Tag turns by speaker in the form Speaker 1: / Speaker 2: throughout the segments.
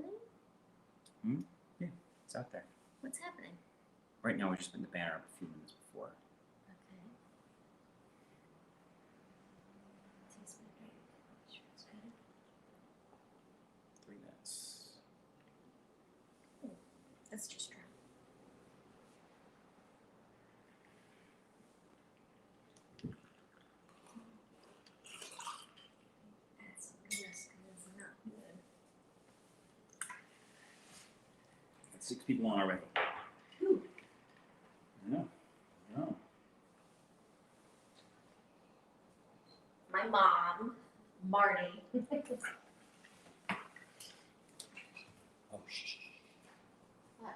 Speaker 1: happening?
Speaker 2: Yeah, it's out there.
Speaker 1: What's happening?
Speaker 2: Right now, we're just putting the banner up a few minutes before.
Speaker 1: Okay. Taste my drink. Make sure it's good.
Speaker 2: 3 minutes.
Speaker 1: That's just dry. That's not good.
Speaker 2: 6 people on already.
Speaker 1: Ooh.
Speaker 2: I know.
Speaker 1: My mom, Marty.
Speaker 2: Oh, shh.
Speaker 1: What?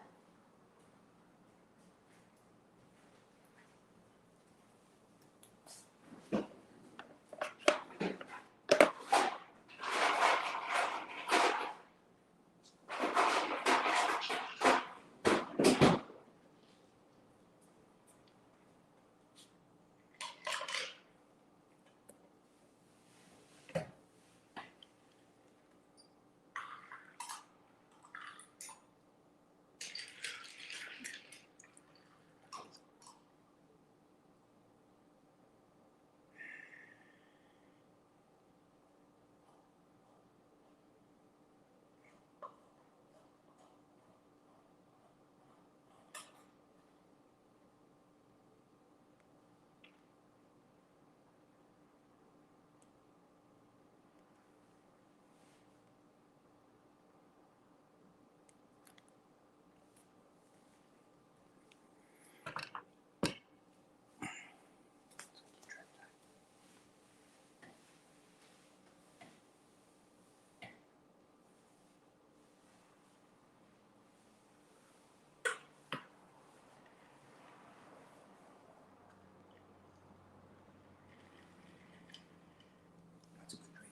Speaker 2: That's a good drink.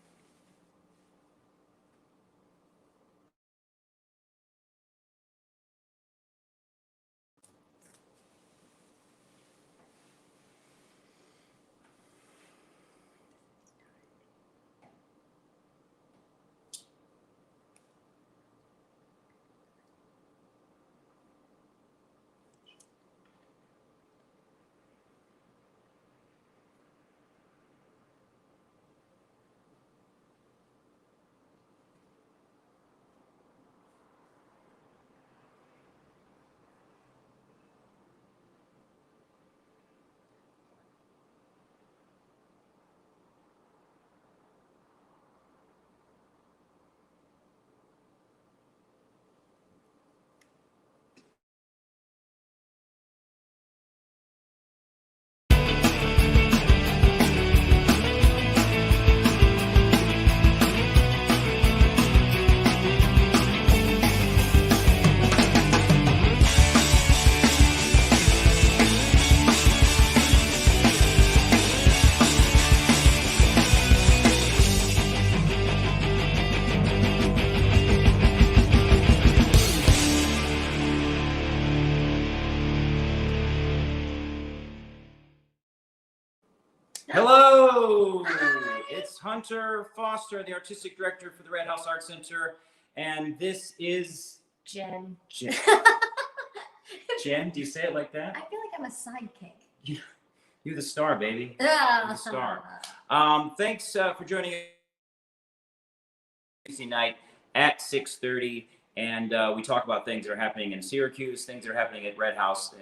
Speaker 2: Hello! It's Hunter Foster, the artistic director for the Red House Art Center, and this is
Speaker 1: Jen.
Speaker 2: Jen, do you say it like that?
Speaker 1: I feel like I'm a sidekick.
Speaker 2: You're the star, baby. You're the star. Thanks for joining us Tuesday night at 6:30, and we talk about things that are happening in Syracuse, things that are happening at Red House,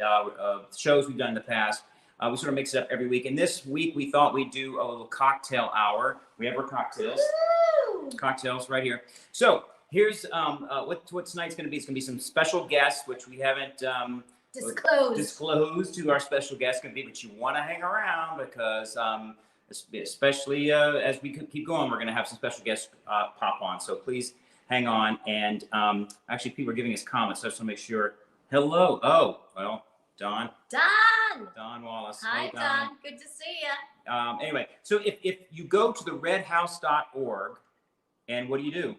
Speaker 2: shows we've done in the past. We sort of mix it up every week. And this week, we thought we'd do a little cocktail hour. We have our cocktails.
Speaker 1: Woo!
Speaker 2: Cocktails right here. So here's what tonight's going to be. It's going to be some special guests, which we haven't disclosed who our special guest going to be. But you want to hang around because, especially as we keep going, we're going to have some special guests pop on. So please hang on. And actually, people are giving us comments. So I just want to make sure. Hello. Oh, well, Dawn. Dawn Wallace.
Speaker 1: Hi,
Speaker 2: hey,
Speaker 1: Dawn. Good to see you.
Speaker 2: Anyway, so if you go to the redhouse.org, and what do?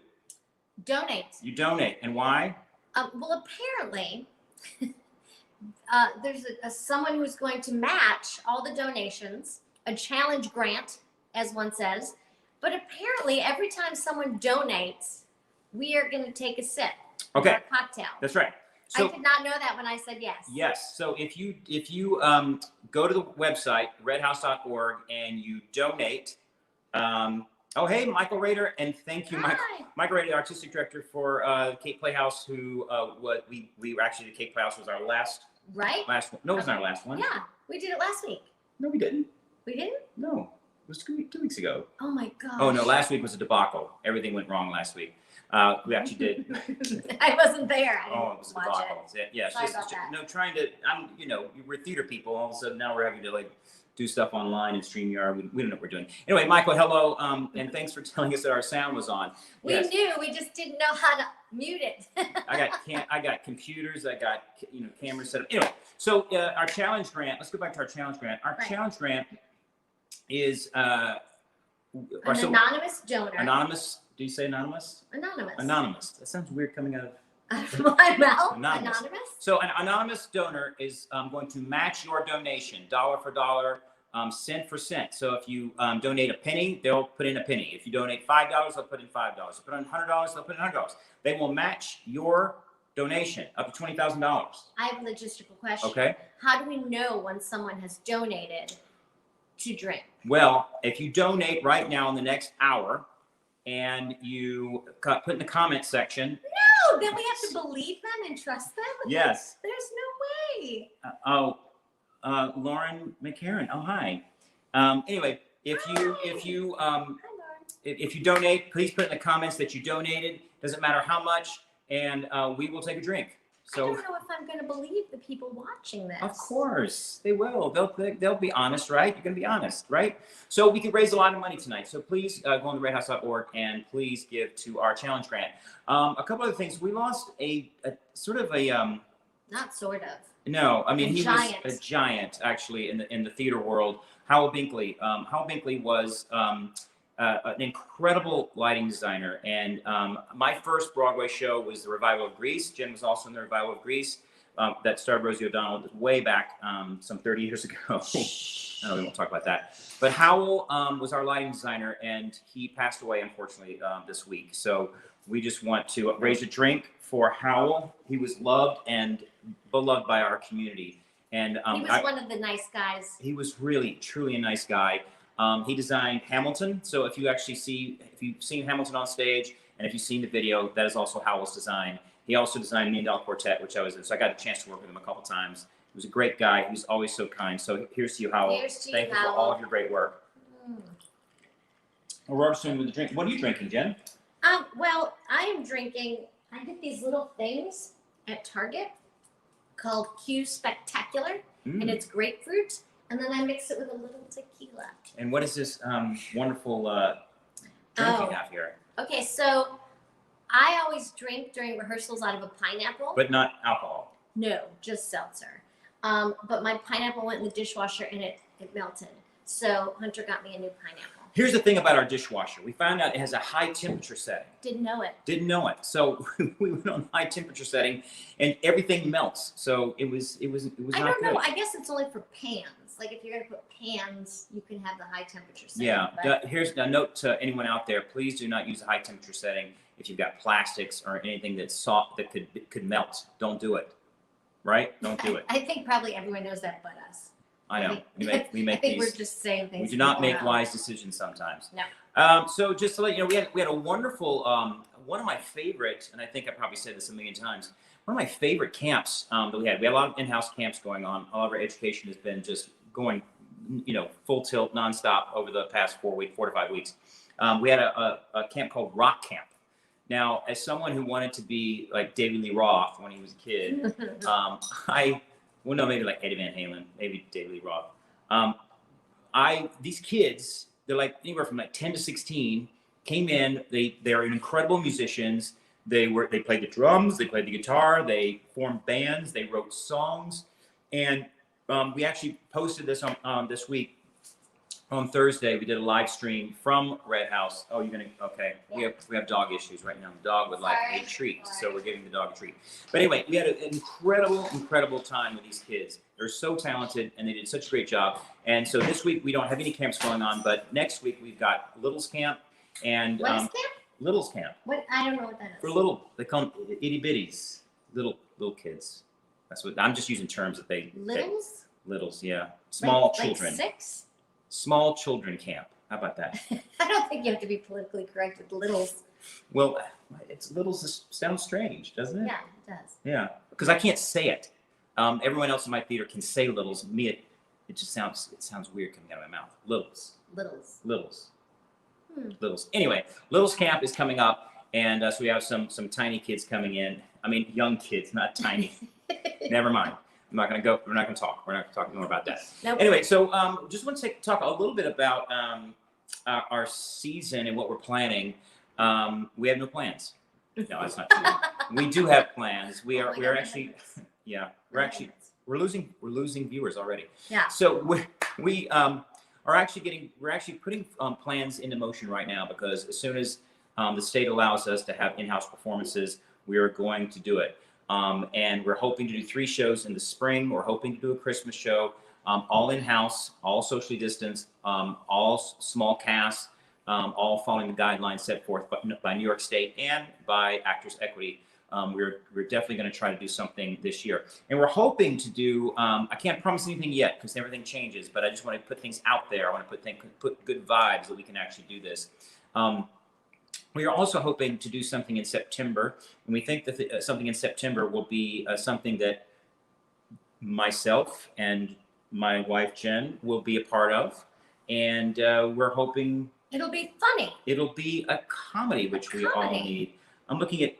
Speaker 1: Donate.
Speaker 2: You donate. And why?
Speaker 1: Well, apparently, there's someone who's going to match all the donations, a challenge grant, as one says. But apparently, every time someone donates, we are going to take a sip.
Speaker 2: Okay.
Speaker 1: Of our cocktail.
Speaker 2: That's right. So,
Speaker 1: I did not know that when I said yes.
Speaker 2: Yes. So if you go to the website redhouse.org and you donate. Oh, hey, Michael Rader, and thank you, Michael Rader, artistic director for Cape Playhouse. Who we were actually the Cape Playhouse was our last one. No, it wasn't our last one.
Speaker 1: Yeah, we did it last week.
Speaker 2: No, we didn't.
Speaker 1: We didn't?
Speaker 2: No, it was 2 weeks ago.
Speaker 1: Oh my gosh.
Speaker 2: Oh no, last week was a debacle. Everything went wrong last week. We actually did.
Speaker 1: I wasn't there.
Speaker 2: It was a debacle. Yeah,
Speaker 1: Sorry about that.
Speaker 2: No, trying to. We're theater people. All of a sudden, now we're having to do stuff online and StreamYard. We don't know what we're doing. Anyway, Michael, hello, and thanks for telling us that our sound was on.
Speaker 1: We knew. We just didn't know how to mute it.
Speaker 2: I got computers. I got cameras set up. Anyway, so our challenge grant. Let's go back to our challenge grant. Our challenge grant is
Speaker 1: an anonymous donor.
Speaker 2: Anonymous. Do you say anonymous?
Speaker 1: Anonymous.
Speaker 2: Anonymous. That sounds weird coming out of
Speaker 1: my mouth.
Speaker 2: Anonymous. So an anonymous donor is going to match your donation, dollar for dollar, cent for cent. So if you donate a penny, they'll put in a penny. If you donate $5, they'll put in $5. If you put in $100, they'll put in $100. They will match your donation up to $20,000.
Speaker 1: I have a logistical question.
Speaker 2: Okay.
Speaker 1: How do we know when someone has donated to drink?
Speaker 2: Well, if you donate right now in the next hour, and you put in the comment section.
Speaker 1: No, then we have to believe them and trust them?
Speaker 2: Yes.
Speaker 1: There's no way.
Speaker 2: Lauren McCarran. Oh, hi. Anyway, if you donate, please put in the comments that you donated. Doesn't matter how much, and we will take a drink. So,
Speaker 1: I don't know if I'm going to believe the people watching this.
Speaker 2: Of course, they will. They'll be honest, right? You're going to be honest, right? So we could raise a lot of money tonight. So please go on to redhouse.org and please give to our challenge grant. A couple other things. We lost a sort of a
Speaker 1: Not sort of.
Speaker 2: No, I mean he
Speaker 1: giant.
Speaker 2: was a giant actually in the theater world. Howell Binkley. Howell Binkley was an incredible lighting designer, and my first Broadway show was the Revival of Grease. Jen was also in the Revival of Grease that starred Rosie O'Donnell way back some 30 years ago. No, we won't talk about that. But Howell was our lighting designer, and he passed away unfortunately this week. So we just want to raise a drink for Howell. He was loved and beloved by our community, and
Speaker 1: he was one of the nice guys.
Speaker 2: He was really truly a nice guy. He designed Hamilton. So if you've seen Hamilton on stage, and if you've seen the video, that is also Howell's design. He also designed Million Dollar Quartet, which I was in. So I got a chance to work with him a couple times. He was a great guy. He was always so kind. So here's to you, Howell. Thank you for all of your great work. We're starting with the drink. What are you drinking, Jen?
Speaker 1: Well, I am drinking. I get these little things at Target called Q Spectacular, and it's grapefruit. And then I mix it with a little tequila.
Speaker 2: And what is this wonderful drink you have here?
Speaker 1: Okay, so I always drink during rehearsals out of a pineapple.
Speaker 2: But not alcohol?
Speaker 1: No, just seltzer. But my pineapple went in the dishwasher and it melted. So Hunter got me a new pineapple.
Speaker 2: Here's the thing about our dishwasher. We found out it has a high temperature setting.
Speaker 1: Didn't know it.
Speaker 2: Didn't know it. So we went on high temperature setting, and everything melts. So it was not good.
Speaker 1: I don't know. I guess it's only for pans. Like if you're gonna put pans, you can have the high temperature setting.
Speaker 2: Yeah. Here's a note to anyone out there: please do not use a high temperature setting if you've got plastics or anything that's soft that could melt. Don't do it. Right? Don't do it.
Speaker 1: I think probably everyone knows that, but us.
Speaker 2: I know. We make
Speaker 1: I think
Speaker 2: these.
Speaker 1: we're just saying things.
Speaker 2: We do not make wise decisions sometimes.
Speaker 1: No.
Speaker 2: So just to let you know, we had a wonderful one of my favorite, and I think I probably said this a million times. One of my favorite camps that we had. We had a lot of in-house camps going on. All of our education has been just going, full tilt, nonstop over the past 4 to 5 weeks. We had a camp called Rock Camp. Now, as someone who wanted to be like David Lee Roth when he was a kid, maybe like Eddie Van Halen, maybe David Lee Roth. These kids, they're like anywhere from like 10 to 16, came in. They're incredible musicians. They played the drums, they played the guitar, they formed bands, they wrote songs, and we actually posted this on this week. On Thursday, we did a live stream from Red House. Oh, you're gonna okay? Yeah. We have dog issues right now. The dog would like a treat, so we're giving the dog a treat. But anyway, we had an incredible time with these kids. They're so talented, and they did such a great job. And so this week we don't have any camps going on, but next week we've got Littles Camp and
Speaker 1: what is camp?
Speaker 2: Littles camp.
Speaker 1: What? I don't know what that is.
Speaker 2: For little, they call them itty bitties, little kids. That's what I'm just using terms that they.
Speaker 1: Littles.
Speaker 2: Littles, yeah. Small
Speaker 1: like
Speaker 2: children.
Speaker 1: 6.
Speaker 2: Small children camp. How about that?
Speaker 1: I don't think you have to be politically correct with littles.
Speaker 2: Well, it's littles sounds strange, doesn't it?
Speaker 1: Yeah, it does.
Speaker 2: Yeah, because I can't say it. Everyone else in my theater can say littles. Me, it just sounds weird coming out of my mouth. Littles. Littles. Anyway, Littles camp is coming up, and so we have some tiny kids coming in. I mean, young kids, not tiny. Never mind. We're not going to talk. We're not going to talk more about that.
Speaker 1: Nope.
Speaker 2: Anyway, so just want to talk a little bit about our season and what we're planning. We have no plans. No, that's not true. We do have plans. We're actually, yeah, we're losing viewers already.
Speaker 1: Yeah.
Speaker 2: So we're actually putting plans into motion right now, because as soon as the state allows us to have in-house performances, we are going to do it. And we're hoping to do 3 shows in the spring. We're hoping to do a Christmas show, all in-house, all socially distanced, all small casts, all following the guidelines set forth by New York State and by Actors Equity. We're definitely going to try to do something this year. And we're hoping to do, I can't promise anything yet because everything changes, but I just want to put things out there. I want to put good vibes that we can actually do this. We are also hoping to do something in September, and we think that something in September will be something that myself and my wife Jen will be a part of, and we're hoping
Speaker 1: it'll be funny.
Speaker 2: It'll be a comedy, which we all need. I'm looking at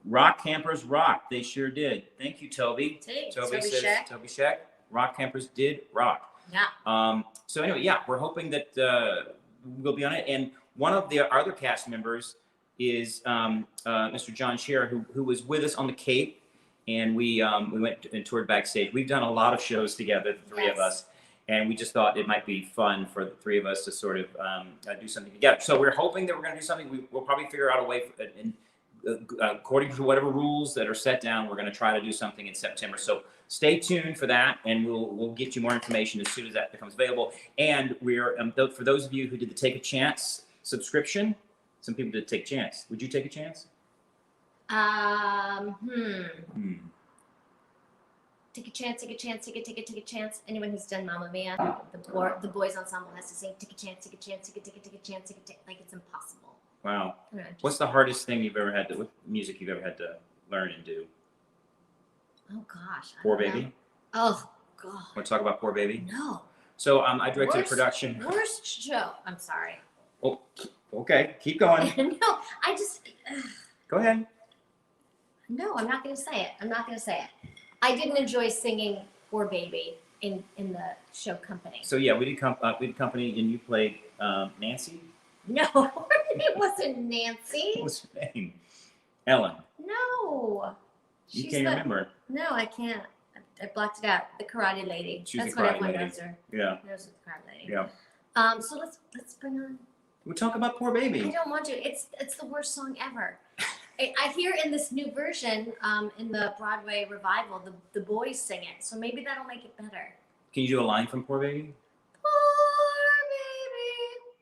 Speaker 2: Rock Campers Rock. They sure did. Thank you, Toby. Toby says, Toby Sheck. Rock Campers did rock.
Speaker 1: Yeah.
Speaker 2: So anyway, yeah, we're hoping that we'll be on it, and one of the other cast members is Mr. John Scherer, who was with us on the Cape, and we went and toured backstage. We've done a lot of shows together, the 3 of us, and we just thought it might be fun for the 3 of us to sort of do something together. So we're hoping that we're going to do something. We'll probably figure out a way, according to whatever rules that are set down, we're going to try to do something in September. So stay tuned for that, and we'll get you more information as soon as that becomes available. And we're for those of you who did the Take a Chance subscription, some people did Take a Chance. Would you take a chance?
Speaker 1: Take a chance, take a chance, take a chance. Anyone who's done Mamma Mia, the boys ensemble has to sing take a chance, take a chance, take a chance, like it's impossible.
Speaker 2: Wow. What's the hardest thing you've ever had to, what music you've ever had to learn and do?
Speaker 1: Oh gosh.
Speaker 2: Poor Baby?
Speaker 1: Oh God.
Speaker 2: Want to talk about Poor Baby?
Speaker 1: No.
Speaker 2: So I directed a production.
Speaker 1: Worst show. I'm sorry.
Speaker 2: Oh, okay. Keep going.
Speaker 1: No, I just.
Speaker 2: Go ahead.
Speaker 1: No, I'm not going to say it. I didn't enjoy singing Poor Baby in the show Company.
Speaker 2: So yeah, we did Company, and you played Nancy?
Speaker 1: No, it wasn't Nancy.
Speaker 2: What's her name? Ellen.
Speaker 1: No.
Speaker 2: You can't remember.
Speaker 1: No, I can't. I blocked it out. The karate lady. That's what everyone knows her.
Speaker 2: Yeah.
Speaker 1: Knows the karate lady.
Speaker 2: Yeah.
Speaker 1: So let's bring on.
Speaker 2: We'll talk about Poor Baby.
Speaker 1: I don't want to. It's the worst song ever. I hear in this new version, in the Broadway revival, the boys sing it. So maybe that'll make it better.
Speaker 2: Can you do a line from Poor Baby?
Speaker 1: Poor baby,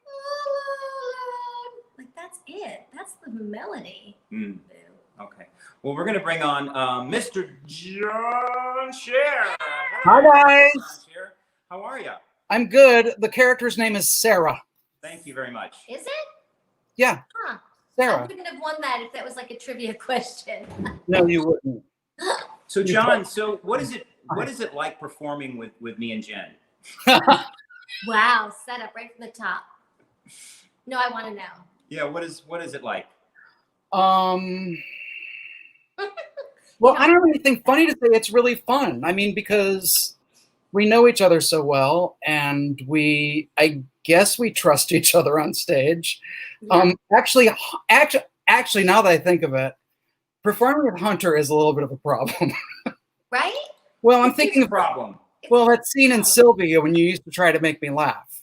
Speaker 1: all alone. Like that's it. That's the melody.
Speaker 2: Mm. Okay. Well, we're going to bring on Mr. John Scherer.
Speaker 3: Hi, guys.
Speaker 2: John Scherer. How are you?
Speaker 3: I'm good. The character's name is Sarah.
Speaker 2: Thank you very much.
Speaker 1: Is it?
Speaker 3: Yeah.
Speaker 1: Huh.
Speaker 3: Sarah.
Speaker 1: I wouldn't have won that if that was like a trivia question.
Speaker 3: No, you wouldn't.
Speaker 2: So, John, so what is it like performing with me and Jen?
Speaker 1: Wow, set up right from the top. No, I want to know.
Speaker 2: Yeah, what is it like?
Speaker 3: Well, I don't have anything funny to say. It's really fun. I mean, because we know each other so well, and I guess we trust each other on stage.
Speaker 1: Yeah.
Speaker 3: Actually, now that I think of it, performing with Hunter is a little bit of a problem.
Speaker 1: Right?
Speaker 3: Well, I'm thinking
Speaker 2: of problem.
Speaker 3: Well, that scene in Sylvia when you used to try to make me laugh.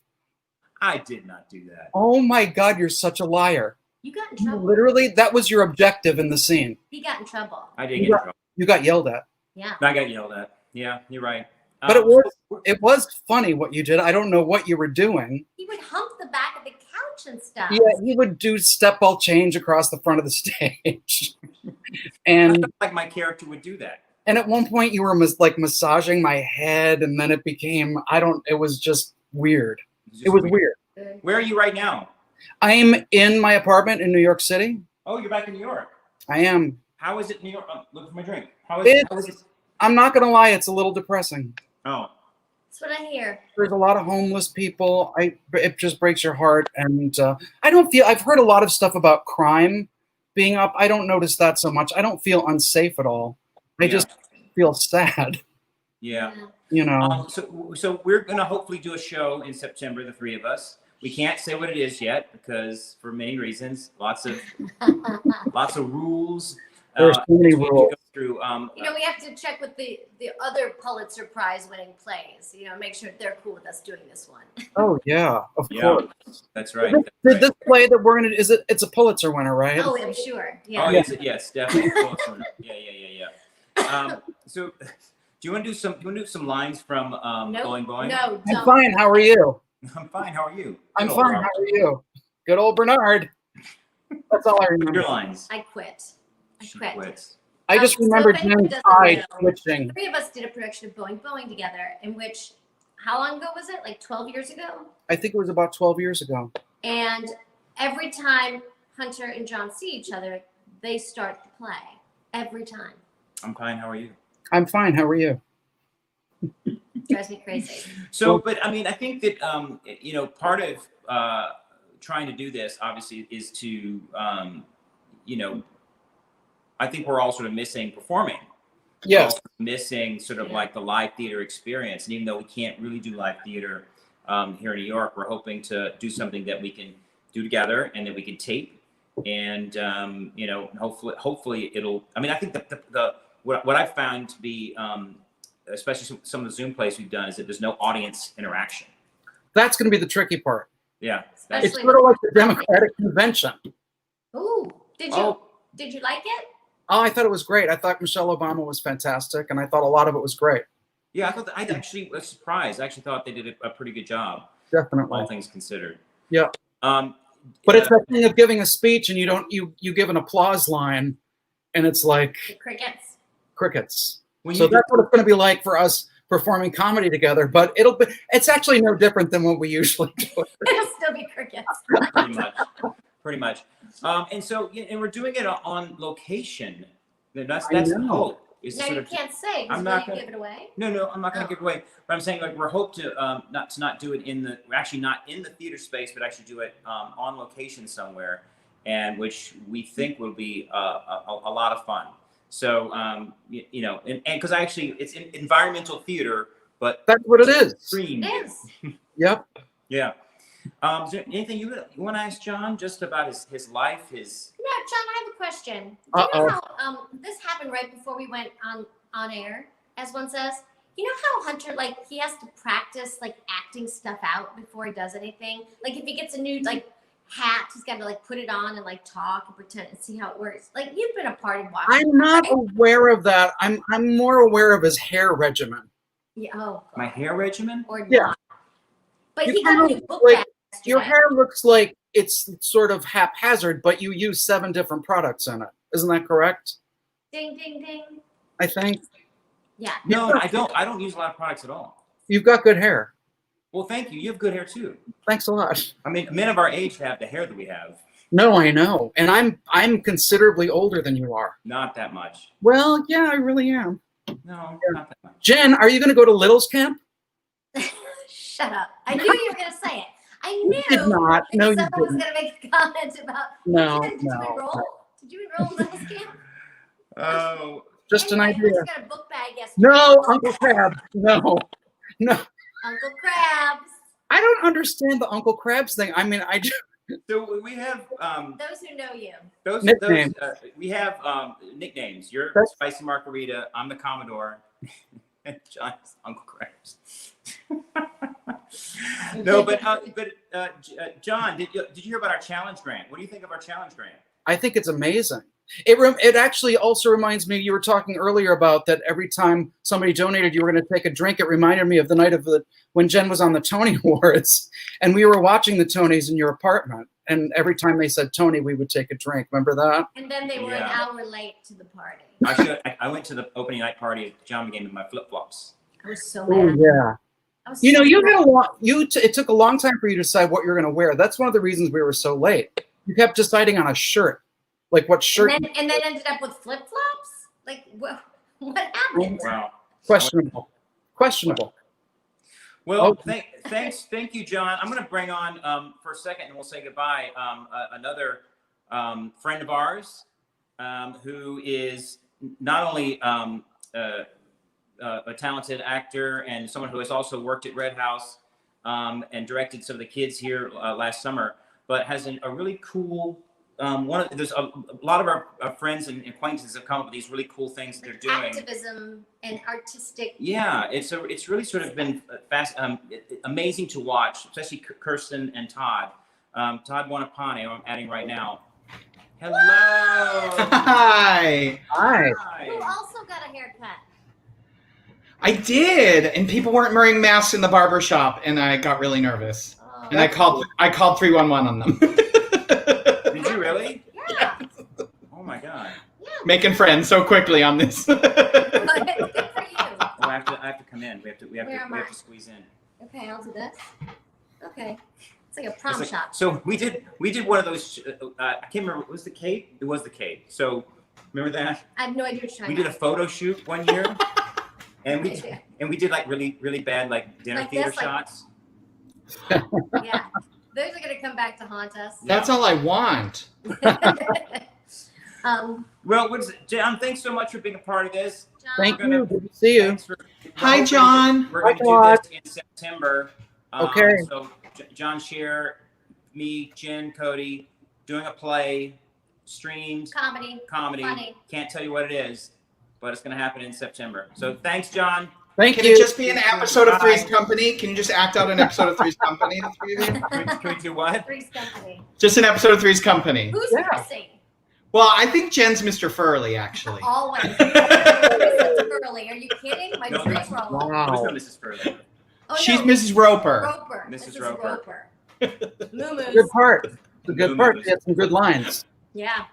Speaker 2: I did not do that.
Speaker 3: Oh my God, you're such a liar.
Speaker 1: You got in trouble.
Speaker 3: Literally, that was your objective in the scene.
Speaker 1: He got in trouble.
Speaker 2: I did get in trouble.
Speaker 3: You got yelled at.
Speaker 1: Yeah.
Speaker 2: I got yelled at. Yeah, you're right.
Speaker 3: But it was funny what you did. I don't know what you were doing.
Speaker 1: He would hump the back of the couch and stuff.
Speaker 3: Yeah, he would do step ball change across the front of the stage. And
Speaker 2: like my character would do that.
Speaker 3: And at one point you were like massaging my head, and then it became, it was just weird. It was weird.
Speaker 2: Where are you right now?
Speaker 3: I'm in my apartment in New York City.
Speaker 2: Oh, you're back in New York.
Speaker 3: I am.
Speaker 2: How is it New York? Look for my drink. How is it?
Speaker 3: I'm not going to lie, it's a little depressing.
Speaker 2: Oh.
Speaker 1: That's what I hear.
Speaker 3: There's a lot of homeless people. It just breaks your heart. And I've heard a lot of stuff about crime being up. I don't notice that so much. I don't feel unsafe at all. I just feel sad.
Speaker 2: Yeah.
Speaker 3: You know.
Speaker 2: So we're going to hopefully do a show in September, the three of us. We can't say what it is yet because for many reasons, lots of rules.
Speaker 3: There's so many rules.
Speaker 2: Through,
Speaker 1: we have to check with the other Pulitzer Prize winning plays, make sure they're cool with us doing this one.
Speaker 3: Oh yeah, of course.
Speaker 2: That's right.
Speaker 3: This play that we're gonna it's a Pulitzer winner, right?
Speaker 1: Oh, I'm sure. Yeah.
Speaker 2: Oh yes, definitely. Pulitzer winner. Yeah. So, do you want to do some lines from
Speaker 1: Nope.
Speaker 2: Going Boing?
Speaker 1: No,
Speaker 3: I'm fine. How are you?
Speaker 2: I'm fine. How are you?
Speaker 3: I'm fine. How are you? Good old Bernard. That's all I remember.
Speaker 2: Your lines.
Speaker 1: I quit.
Speaker 2: She quits.
Speaker 3: I just remember Jen's eye twitching.
Speaker 1: Three of us did a production of Boing Boing together, in which, how long ago was it? Like 12 years ago?
Speaker 3: I think it was about 12 years ago.
Speaker 1: And every time Hunter and John see each other, they start the play. Every time.
Speaker 2: I'm fine. How are you?
Speaker 3: I'm fine. How are you?
Speaker 1: Drives me crazy.
Speaker 2: So, but I mean, I think that, part of trying to do this, obviously, is to, I think we're all sort of missing performing.
Speaker 3: Yes.
Speaker 2: Missing sort of like the live theater experience. And even though we can't really do live theater here in New York, we're hoping to do something that we can do together and that we can tape. And, hopefully it'll, I think what I've found to be, especially some of the Zoom plays we've done, is that there's no audience interaction.
Speaker 3: That's going to be the tricky part.
Speaker 2: Yeah.
Speaker 3: It's sort of like the Democratic convention.
Speaker 1: Ooh, did you like it?
Speaker 3: Oh, I thought it was great. I thought Michelle Obama was fantastic, and I thought a lot of it was great.
Speaker 2: Yeah, I actually was surprised. I actually thought they did a pretty good job.
Speaker 3: Definitely.
Speaker 2: All things considered.
Speaker 3: Yeah. But it's that thing of giving a speech and you give an applause line, and it's like crickets. So that's what it's going to be like for us performing comedy together. But it's actually no different than what we usually do.
Speaker 1: It'll still be crickets.
Speaker 2: Pretty much. And so, and we're doing it on location. That's the hope.
Speaker 1: No, you can't say.
Speaker 2: I'm not going
Speaker 1: to give it away.
Speaker 2: No, I'm not going to give it away. But I'm saying, like, we're hope to not do it we're actually not in the theater space, but actually do it on location somewhere, and which we think will be a lot of fun. So, and because it's environmental theater, but
Speaker 3: that's what it is.
Speaker 2: Screen.
Speaker 1: It is.
Speaker 3: Yep.
Speaker 2: Yeah. Is there anything you want to ask John just about his life?
Speaker 1: No, John, I have a question. Do you know how this happened right before we went on air, as one says? You know how Hunter, he has to practice, acting stuff out before he does anything? Like, if he gets a new, hat, he's got to, put it on and, talk and pretend and see how it works. You've been a part of watching.
Speaker 3: I'm not aware of that. I'm more aware of his hair regimen.
Speaker 1: Yeah. Oh.
Speaker 2: My hair regimen?
Speaker 1: Or not.
Speaker 3: Yeah.
Speaker 1: But he got a new book bag.
Speaker 3: Your hair looks like it's sort of haphazard, but you use 7 different products in it. Isn't that correct?
Speaker 1: Ding, ding, ding.
Speaker 3: I think.
Speaker 1: Yeah.
Speaker 2: No, I don't. I don't use a lot of products at all.
Speaker 3: You've got good hair.
Speaker 2: Well, thank you. You have good hair too.
Speaker 3: Thanks a lot.
Speaker 2: I mean, men of our age have the hair that we have.
Speaker 3: No, I know. And I'm considerably older than you are.
Speaker 2: Not that much.
Speaker 3: Well, yeah, I really am.
Speaker 2: No, not that much.
Speaker 3: Jen, are you going to go to Little's camp?
Speaker 1: Shut up. I knew you were going to say it. I knew.
Speaker 3: You did not. No, you didn't.
Speaker 1: Someone was going to make a comment about.
Speaker 3: No,
Speaker 1: Did you enroll?
Speaker 3: no.
Speaker 1: Did you enroll in Little's camp?
Speaker 2: Oh.
Speaker 3: Just an idea.
Speaker 1: Just got a book bag yesterday.
Speaker 3: No, Uncle Crab. No.
Speaker 1: Uncle Krabs.
Speaker 3: I don't understand the Uncle Krabs thing. I mean, I just.
Speaker 2: So we have
Speaker 1: those who know you.
Speaker 2: Those we have nicknames. You're Spicy Margarita. I'm the Commodore. And John's Uncle Krabs. No, but John, did you hear about our challenge grant? What do you think of our challenge grant?
Speaker 3: I think it's amazing. It actually also reminds me, you were talking earlier about that every time somebody donated, you were going to take a drink. It reminded me of the night of when Jen was on the Tony Awards, and we were watching the Tonys in your apartment. And every time they said Tony, we would take a drink. Remember that?
Speaker 1: And then they were an hour late to the party.
Speaker 2: I went to the opening night party at the pajama game in my flip-flops.
Speaker 1: I was so
Speaker 3: Oh,
Speaker 1: mad.
Speaker 3: yeah.
Speaker 1: You
Speaker 3: know, it took a long time for you to decide what you're going to wear. That's one of the reasons we were so late. You kept deciding on a shirt. Like what shirt?
Speaker 1: And then ended up with flip-flops? Like, what happened?
Speaker 2: Wow.
Speaker 3: Questionable.
Speaker 2: Well, thank you, John. I'm going to bring on, for a second, and we'll say goodbye, another friend of ours who is not only a talented actor and someone who has also worked at Red House and directed some of the kids here last summer, but has a really cool there's a lot of our friends and acquaintances have come up with these really cool things that they're doing.
Speaker 1: Activism and artistic.
Speaker 2: Yeah, it's really sort of been amazing to watch, especially Kirsten and Todd. Todd Buonapane, I'm adding right now. Hello.
Speaker 4: Hi.
Speaker 1: Who also got a haircut.
Speaker 4: I did, and people weren't wearing masks in the barber shop, and I got really nervous.
Speaker 1: Oh.
Speaker 4: And I called 311 on them.
Speaker 2: Did you really?
Speaker 1: Yeah.
Speaker 2: Oh my God.
Speaker 1: Yeah.
Speaker 4: Making friends so quickly on this.
Speaker 1: Good for you.
Speaker 2: Oh, I have to come in. We have to squeeze in.
Speaker 1: Okay, I'll do this. Okay. It's like a prom shop.
Speaker 2: So we did one of those. I can't remember. Was the Kate? It was the Kate. So remember that?
Speaker 1: I have no idea what you're talking
Speaker 2: We did a photo shoot one year, and we did like really bad like dinner
Speaker 1: Like
Speaker 2: theater
Speaker 1: this, like-
Speaker 2: shots.
Speaker 1: Yeah. Those are going to come back to haunt us.
Speaker 4: That's all I want.
Speaker 2: Well, John, thanks so much for being a part of this.
Speaker 1: John,
Speaker 3: Thank you. Good to see you.
Speaker 4: Hi, John.
Speaker 2: We're going to
Speaker 3: Hi,
Speaker 2: do this in September.
Speaker 3: Okay.
Speaker 2: So John Scheer, me, Jen, Cody, doing a play, streams,
Speaker 1: comedy. Funny.
Speaker 2: Can't tell you what it is, but it's going to happen in September. So thanks, John.
Speaker 3: Thank
Speaker 4: Can
Speaker 3: you.
Speaker 4: it just be an episode of Three's Company? Can you just act out an episode of Three's Company, the three of you?
Speaker 2: Can we do what?
Speaker 1: Three's Company.
Speaker 4: Just an episode of Three's Company.
Speaker 1: Who's
Speaker 3: Yeah.
Speaker 1: cursing?
Speaker 4: Well, I think Jen's Mr. Furley, actually.
Speaker 1: Always. Mrs. Furley. Are you kidding? My
Speaker 2: No,
Speaker 1: dreams roll.
Speaker 3: Wow.
Speaker 2: Who's no Mrs. Furley?
Speaker 1: Oh,
Speaker 4: She's
Speaker 1: no.
Speaker 4: Mrs. Roper.
Speaker 1: Roper.
Speaker 2: Mrs. Roper.
Speaker 1: Moo-moos.
Speaker 3: Good part. It's a good part. You had some good lines.
Speaker 1: Yeah.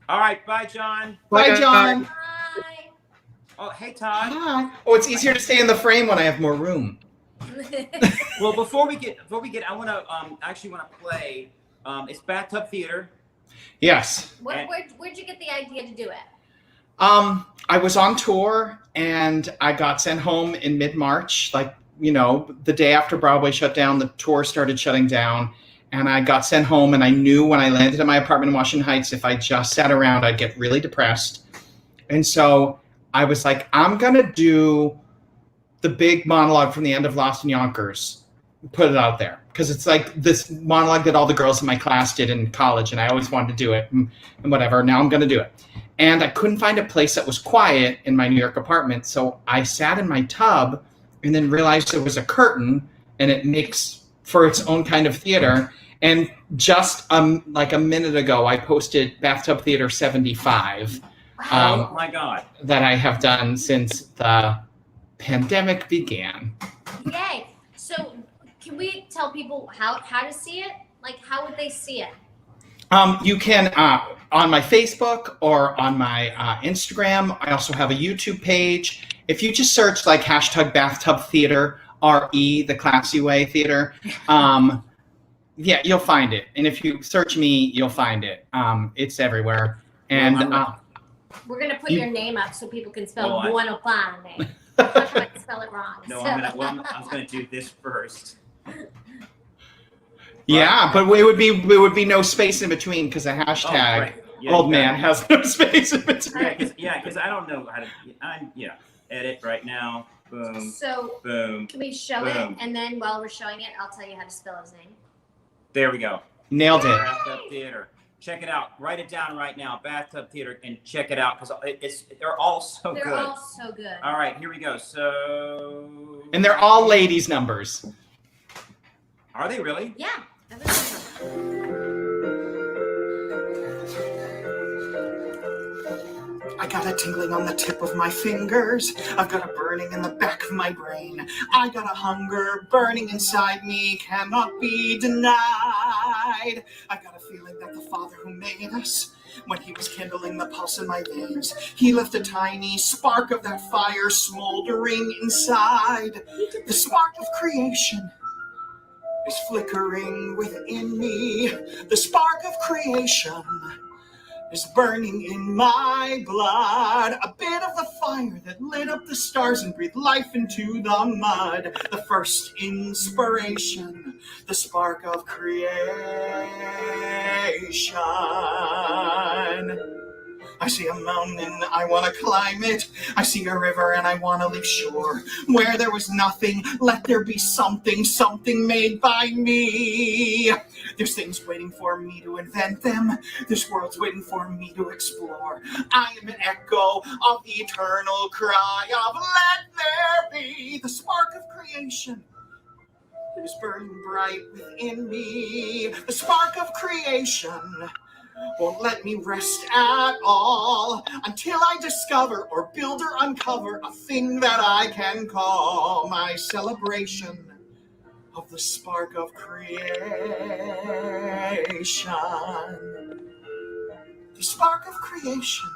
Speaker 2: All right, bye, John.
Speaker 4: Bye, John.
Speaker 1: Bye.
Speaker 2: Oh, hey, Todd.
Speaker 4: Hi. Oh, it's easier to stay in the frame when I have more room.
Speaker 2: Well, before we get, I want to actually want to play. It's Bathtub Theater.
Speaker 4: Yes.
Speaker 1: Where'd you get the idea to do it?
Speaker 4: I was on tour and I got sent home in mid-March, like, the day after Broadway shut down, the tour started shutting down, and I got sent home, and I knew when I landed at my apartment in Washington Heights, if I just sat around, I'd get really depressed. And so I was like, I'm going to do the big monologue from the end of Lost in Yonkers, put it out there. Because it's like this monologue that all the girls in my class did in college, and I always wanted to do it, and whatever. Now I'm going to do it. And I couldn't find a place that was quiet in my New York apartment, so I sat in my tub and then realized there was a curtain, and it makes for its own kind of theater. And just like a minute ago, I posted Bathtub Theater 75.
Speaker 2: Oh my God.
Speaker 4: That I have done since the pandemic began.
Speaker 1: Yay. So can we tell people how to see it? Like, how would they see it?
Speaker 4: You can on my Facebook or on my Instagram. I also have a YouTube page. If you just search like hashtag Bathtub Theater, RE, the classy way theater, yeah, you'll find it. And if you search me, you'll find it. It's everywhere. And
Speaker 1: we're gonna put your name up so people can spell
Speaker 2: Well,
Speaker 1: Buonapane. I'm not trying to spell it wrong.
Speaker 2: No,
Speaker 1: so.
Speaker 2: I was going to do this first.
Speaker 4: yeah, but it would be no space in between because a hashtag
Speaker 2: right. Yeah,
Speaker 4: old man has no space in between.
Speaker 2: Yeah, because I don't know how to. Edit right now. Boom.
Speaker 1: So
Speaker 2: Boom.
Speaker 1: can we show
Speaker 2: Boom.
Speaker 1: it, and then while we're showing it, I'll tell you how to spell his name.
Speaker 2: There we go.
Speaker 4: Nailed it.
Speaker 2: Bathtub Theater. Check it out. Write it down right now. Bathtub Theater, and check it out because they're all so
Speaker 1: They're
Speaker 2: good.
Speaker 1: all so good.
Speaker 2: All right, here we go. So.
Speaker 4: And they're all ladies' numbers.
Speaker 2: Are they really?
Speaker 1: Yeah.
Speaker 4: got a tingling on the tip of my fingers. I've got a burning in the back of my brain. I got a hunger burning inside me, cannot be denied. I got a feeling that the Father who made us, when he was kindling the pulse in my veins, he left a tiny spark of that fire smoldering inside. The spark of creation is flickering within me. The spark of creation is burning in my blood. A bit of the fire that lit up the stars and breathed life into the mud. The first inspiration, the spark of creation. I see a mountain, I want to climb it. I see a river and I want to leave shore. Where there was nothing, let there be something, something made by me. There's things waiting for me to invent them. There's worlds waiting for me to explore. I am an echo of the eternal cry of let there be. The spark of creation is burning bright within me. The spark of creation won't let me rest at all until I discover or build or uncover a thing that I can call my celebration of the spark of creation. The spark of creation,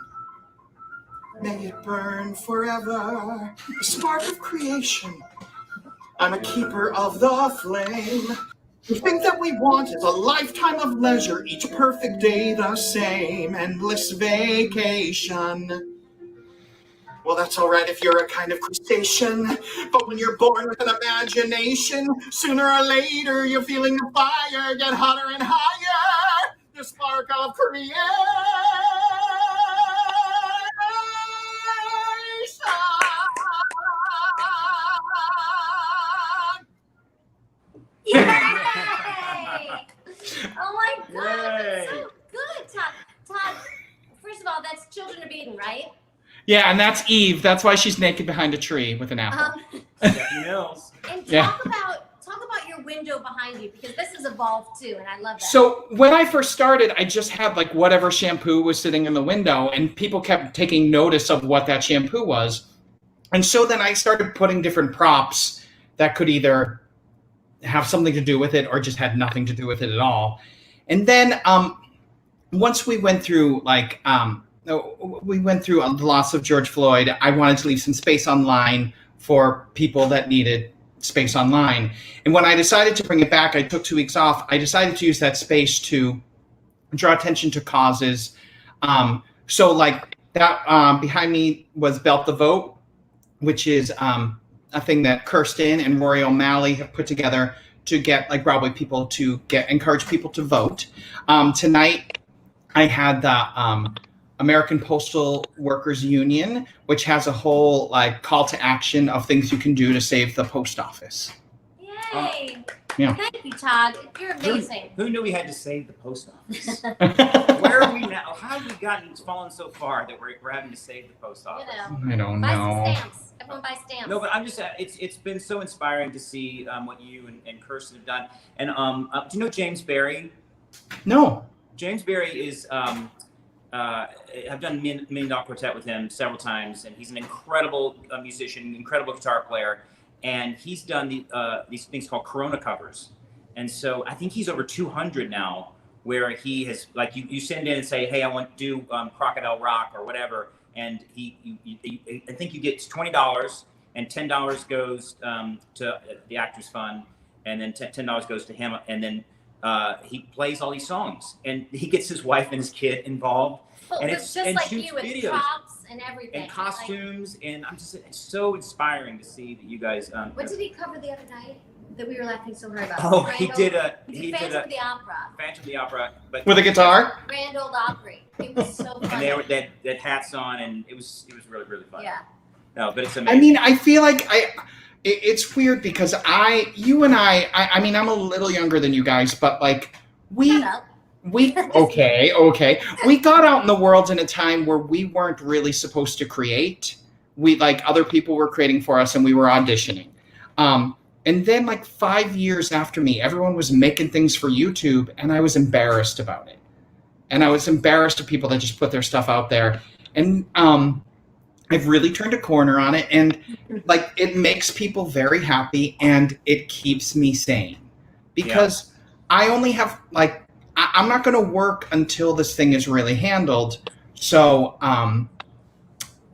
Speaker 4: may it burn forever. The spark of creation, I'm a keeper of the flame. We think that we want is a lifetime of leisure, each perfect day the same, endless vacation. Well, that's all right if you're a kind of crustacean, but when you're born with an imagination, sooner or later you're feeling the fire get hotter and higher. The spark of creation.
Speaker 1: Yay! Oh my God,
Speaker 2: Yay.
Speaker 1: that's so good, Todd. Todd, first of all, that's Children of Eden, right?
Speaker 4: Yeah, and that's Eve. That's why she's naked behind a tree with an apple.
Speaker 2: Stephanie Mills.
Speaker 1: And
Speaker 4: Yeah.
Speaker 1: talk about your window behind you, because this has evolved too, and I love that.
Speaker 4: So when I first started, I just had like whatever shampoo was sitting in the window, and people kept taking notice of what that shampoo was. And so then I started putting different props that could either have something to do with it or just had nothing to do with it at all. And then once we went through the loss of George Floyd, I wanted to leave some space online for people that needed space online. And when I decided to bring it back, I took 2 weeks off. I decided to use that space to draw attention to causes. So like that behind me was Belt the Vote, which is a thing that Kirsten and Rory O'Malley have put together to get like Broadway people to encourage people to vote. Tonight, I had the American Postal Workers Union, which has a whole like call to action of things you can do to save the post office.
Speaker 1: Yay!
Speaker 4: Yeah.
Speaker 1: Thank you, Todd. You're amazing.
Speaker 2: Who knew we had to save the post office? Where are we now? How have we fallen so far that we're having to save the post office?
Speaker 1: You know,
Speaker 4: I don't
Speaker 1: buy some
Speaker 4: know.
Speaker 1: stamps. Everyone buy stamps.
Speaker 2: No, but I'm just it's been so inspiring to see what you and Kirsten have done. And do you know James Barry?
Speaker 4: No.
Speaker 2: James Barry is I've done Million Dollar Quartet with him several times, and he's an incredible musician, incredible guitar player, and he's done these things called Corona covers. And so I think he's over 200 now, where he has like you send in and say, hey, I want to do Crocodile Rock or whatever, and I think you get $20, and $10 goes to the Actors Fund, and then $10 goes to him, and then he plays all these songs, and he gets his wife and his kid involved.
Speaker 1: Well,
Speaker 2: And
Speaker 1: it's
Speaker 2: it's
Speaker 1: just like
Speaker 2: shoots
Speaker 1: you with
Speaker 2: videos
Speaker 1: props and everything.
Speaker 2: and costumes, and it's so inspiring to see that you guys.
Speaker 1: What did he cover the other night that we were laughing so hard about?
Speaker 2: Oh,
Speaker 1: Grand
Speaker 2: he
Speaker 1: Old-
Speaker 2: did
Speaker 1: Phantom of the Opera.
Speaker 2: Phantom of the Opera, but
Speaker 4: With a guitar?
Speaker 1: Grand Old Opry. It was so
Speaker 2: and
Speaker 1: funny.
Speaker 2: they had hats on, and it was really fun.
Speaker 1: Yeah.
Speaker 2: No, but it's
Speaker 4: I
Speaker 2: amazing.
Speaker 4: mean, I feel like it's weird because you and I mean, I'm a little younger than you guys, but like
Speaker 1: Shut up.
Speaker 4: okay. We got out in the world in a time where we weren't really supposed to create. We like other people were creating for us and we were auditioning. And then like 5 years after me, everyone was making things for YouTube and I was embarrassed about it. And I was embarrassed of people that just put their stuff out there. And I've really turned a corner on it, and like it makes people very happy, and it keeps me sane because I only have like I'm not going to work until this thing is really handled. So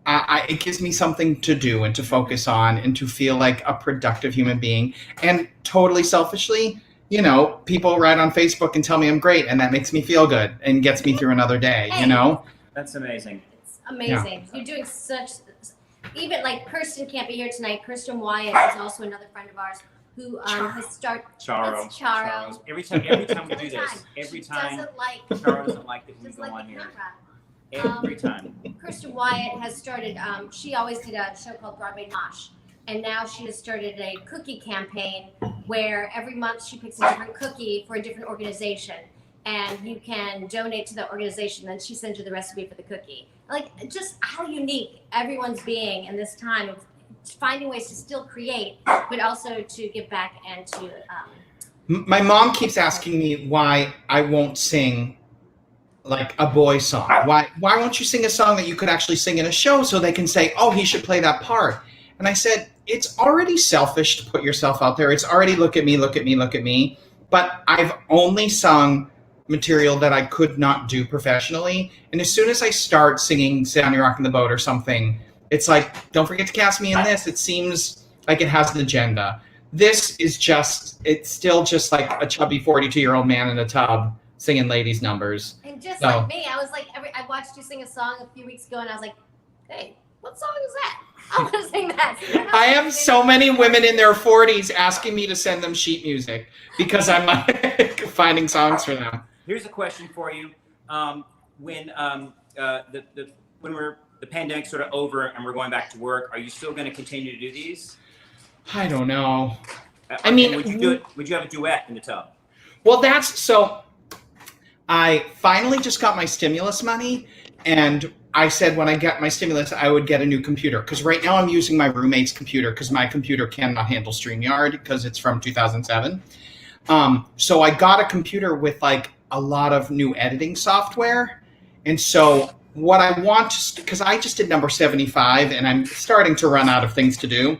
Speaker 4: it gives me something to do and to focus on and to feel like a productive human being. And totally selfishly, you know, people write on Facebook and tell me I'm great, and that makes me feel good and gets me through another day. You know,
Speaker 2: that's amazing.
Speaker 1: It's amazing. Yeah. You're doing such. Even like Kirsten can't be here tonight. Kirsten Wyatt is also another friend of ours who has started. Charo.
Speaker 2: Every time we do this, Charo doesn't like that we go on here. Every time.
Speaker 1: Kirsten Wyatt has started. She always did a show called Broadway Mosh, and now she has started a cookie campaign where every month she picks a different cookie for a different organization, and you can donate to the organization. Then she sends you the recipe for the cookie. Like just how unique everyone's being in this time of finding ways to still create, but also to give back and to.
Speaker 4: My mom keeps asking me why I won't sing like a boy song. Why won't you sing a song that you could actually sing in a show so they can say, oh, he should play that part? And I said, it's already selfish to put yourself out there. It's already look at me, look at me, look at me. But I've only sung material that I could not do professionally. And as soon as I start singing Sit on Your Rock in the Boat or something, it's like, don't forget to cast me in this. It seems like it has an agenda. This is just, it's still just like a chubby 42-year-old man in a tub singing ladies' numbers.
Speaker 1: And just like me, I was like, I watched you sing a song a few weeks ago, and I was like, hey, what song is that? I want to sing that.
Speaker 4: I have so many women in their 40s asking me to send them sheet music because I'm like finding songs for them.
Speaker 2: Here's a question for you. When the pandemic's sort of over and we're going back to work, are you still going to continue to do these?
Speaker 4: I don't know. I mean,
Speaker 2: would you do it? Would you have a duet in the tub?
Speaker 4: Well, so I finally just got my stimulus money, and I said when I get my stimulus, I would get a new computer, because right now I'm using my roommate's computer because my computer cannot handle StreamYard because it's from 2007. So I got a computer with like a lot of new editing software. And so what I want to, because I just did number 75 and I'm starting to run out of things to do.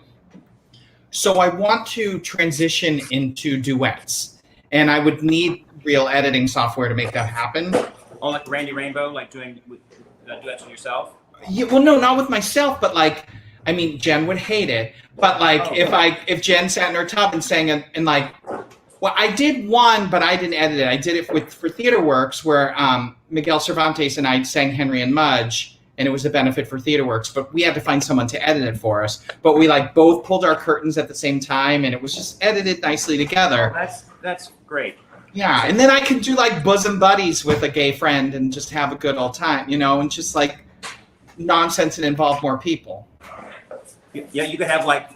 Speaker 4: So I want to transition into duets, and I would need real editing software to make that happen.
Speaker 2: Oh, like Randy Rainbow, like doing duets with yourself?
Speaker 4: Yeah, well, no, not with myself, but like, I mean, Jen would hate it. But like, if Jen sat in her tub and sang and like, well, I did one, but I didn't edit it. I did it for TheaterWorks, where Miguel Cervantes and I sang Henry and Mudge, and it was a benefit for TheaterWorks. But we had to find someone to edit it for us. But we like both pulled our curtains at the same time, and it was just edited nicely together.
Speaker 2: Oh, that's great.
Speaker 4: Yeah, and then I could do like bosom buddies with a gay friend and just have a good old time, you know, and just like nonsense and involve more people.
Speaker 2: Yeah, you could have like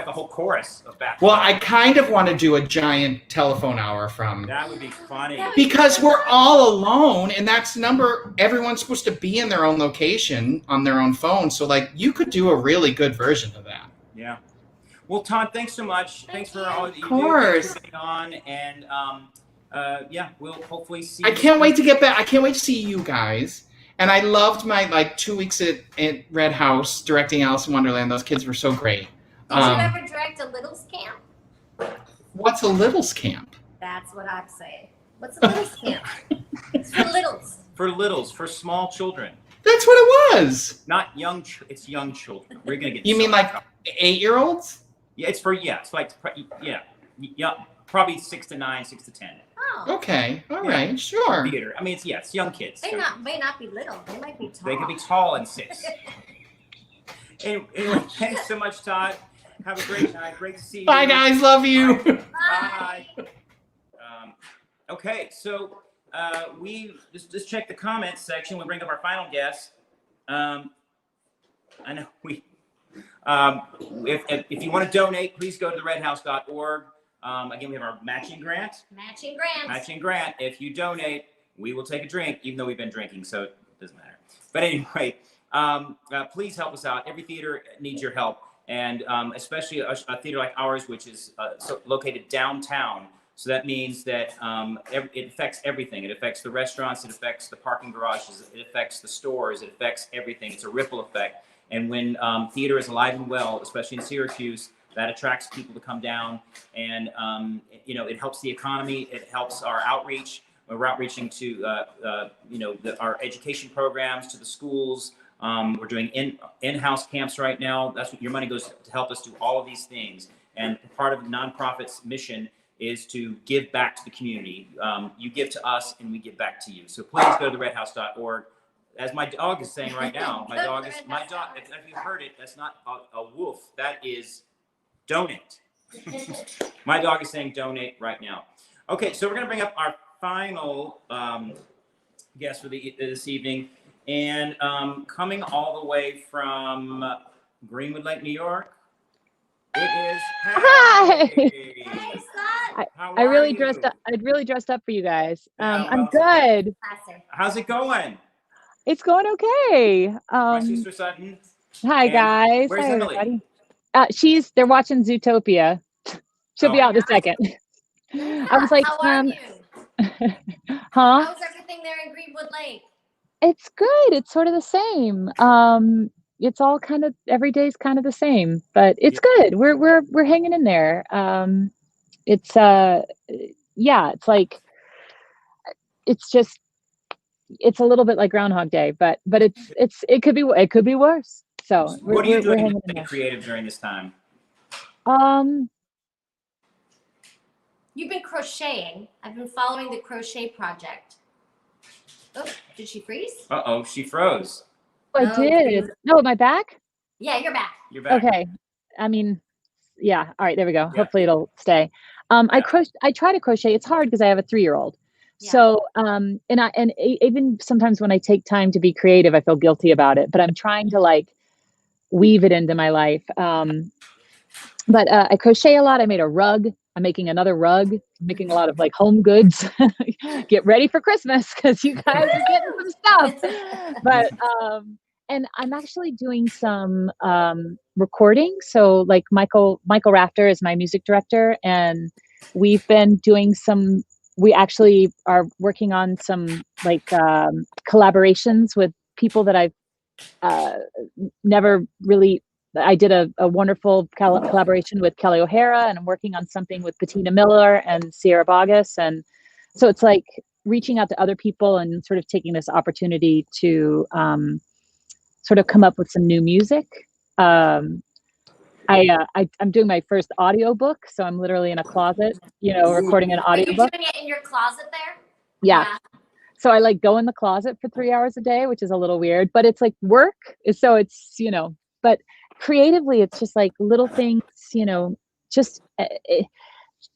Speaker 2: a whole chorus of back.
Speaker 4: Well, I kind of want to do a giant telephone hour from.
Speaker 2: That would be funny.
Speaker 4: Because we're all alone, and that's the number. Everyone's supposed to be in their own location on their own phone, so like you could do a really good version of that.
Speaker 2: Yeah. Well, Todd, thanks so much. Thanks for all that you do.
Speaker 4: Of course.
Speaker 2: Thanks for being on, and yeah, we'll hopefully see.
Speaker 4: I can't wait to get back. I can't wait to see you guys. And I loved my like 2 weeks at Red House directing Alice in Wonderland. Those kids were so great.
Speaker 1: Did you ever direct a Littles Camp?
Speaker 4: What's a Littles Camp?
Speaker 1: That's what I'm saying. What's a Littles Camp? It's for littles.
Speaker 2: For littles, for small children.
Speaker 4: That's what it was.
Speaker 2: Not young. It's young children. We're gonna get.
Speaker 4: You mean like 8-year-olds?
Speaker 2: Yeah, it's like yeah, probably 6 to 9, 6 to 10.
Speaker 1: Oh.
Speaker 4: Okay. All right. Sure.
Speaker 2: Theater. I mean, it's young kids.
Speaker 1: They may not be little. They might be tall.
Speaker 2: They could be tall and 6. Anyway, thanks so much, Todd. Have a great night. Great to see you.
Speaker 4: Bye, guys. Love you.
Speaker 2: Bye. Okay, so we just check the comments section. We bring up our final guest. I know we. If you want to donate, please go to theredhouse.org. Again, we have our matching grant. Matching grant. If you donate, we will take a drink, even though we've been drinking, so it doesn't matter. But anyway, please help us out. Every theater needs your help, and especially a theater like ours, which is located downtown. So that means that it affects everything. It affects the restaurants, it affects the parking garages, it affects the stores, it affects everything. It's a ripple effect. And when theater is alive and well, especially in Syracuse, that attracts people to come down. And, it helps the economy. It helps our outreach. We're outreaching to, our education programs, to the schools. We're doing in-house camps right now. That's what your money goes to help us do all of these things. And part of the nonprofit's mission is to give back to the community. You give to us and we give back to you. So please go to theredhouse.org. As my dog is saying right now, my dog, if you heard it, that's not a wolf, that is donate. My dog is saying donate right now. Okay, so we're gonna bring up our final guest for this evening. And coming all the way from Greenwood Lake, New York, it is Patty.
Speaker 5: Hi.
Speaker 2: How
Speaker 5: I
Speaker 2: are
Speaker 5: really
Speaker 2: you?
Speaker 5: dressed up. I'd really dressed up for you guys.
Speaker 2: Yeah,
Speaker 5: I'm
Speaker 2: well,
Speaker 5: good.
Speaker 2: How's it going?
Speaker 5: It's going okay.
Speaker 2: My sister Sutton.
Speaker 5: Hi
Speaker 2: And
Speaker 5: guys.
Speaker 2: where's
Speaker 5: Hi
Speaker 2: Emily?
Speaker 5: everybody. They're watching Zootopia. She'll be
Speaker 2: Oh.
Speaker 5: out in a second. I was like,
Speaker 1: how are you?
Speaker 5: huh?
Speaker 1: How's everything there in Greenwood Lake?
Speaker 5: It's good. It's sort of the same. It's all kind of every day's kind of the same, but it's good. We're hanging in there. It's it's like it's a little bit like Groundhog Day, but it could be worse. So
Speaker 2: What are you
Speaker 5: we're
Speaker 2: doing
Speaker 5: hanging
Speaker 2: to
Speaker 5: in
Speaker 2: stay
Speaker 5: there.
Speaker 2: creative during this time?
Speaker 1: You've been crocheting. I've been following the crochet project. Oh, did she freeze?
Speaker 2: Uh-oh, she froze.
Speaker 5: I
Speaker 1: Oh,
Speaker 5: did.
Speaker 1: freeze.
Speaker 5: No, am I back?
Speaker 1: Yeah, you're back.
Speaker 2: You're back.
Speaker 5: Okay. I mean, yeah. All right, there we go.
Speaker 2: Yeah.
Speaker 5: Hopefully it'll stay. I try to crochet. It's hard because I have a 3-year-old.
Speaker 1: Yeah.
Speaker 5: So, even sometimes when I take time to be creative, I feel guilty about it, but I'm trying to like weave it into my life. But I crochet a lot. I made a rug. I'm making another rug. I'm making a lot of like home goods. Get ready for Christmas because you guys are getting some stuff. But and I'm actually doing some recording. So like Michael Rafter is my music director, and we've been doing some. We actually are working on some like collaborations with people that I've never really. I did a wonderful collaboration with Kelly O'Hara, and I'm working on something with Bettina Miller and Sierra Bogus. And so it's like reaching out to other people and sort of taking this opportunity to sort of come up with some new music. I'm doing my first audiobook, so I'm literally in a closet, recording an
Speaker 1: Are you
Speaker 5: audiobook.
Speaker 1: doing it in your closet there?
Speaker 5: Yeah. So I like go in the closet for 3 hours a day, which is a little weird, but it's like work. So it's, but creatively, it's just like little things, just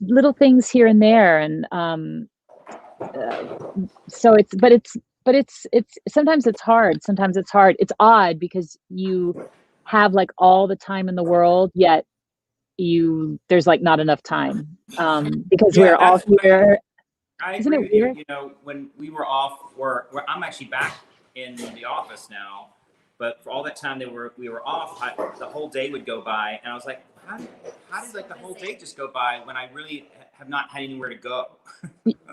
Speaker 5: little things here and there. And so it's sometimes it's hard. Sometimes it's hard. It's odd because you have like all the time in the world, yet there's like not enough time because we're all here.
Speaker 2: I
Speaker 5: Isn't
Speaker 2: agree
Speaker 5: it
Speaker 2: with
Speaker 5: weird?
Speaker 2: you. When we were off work, I'm actually back in the office now. But for all that time we were off, the whole day would go by, and I was like, how did like the whole day just go by when I really have not had anywhere to go?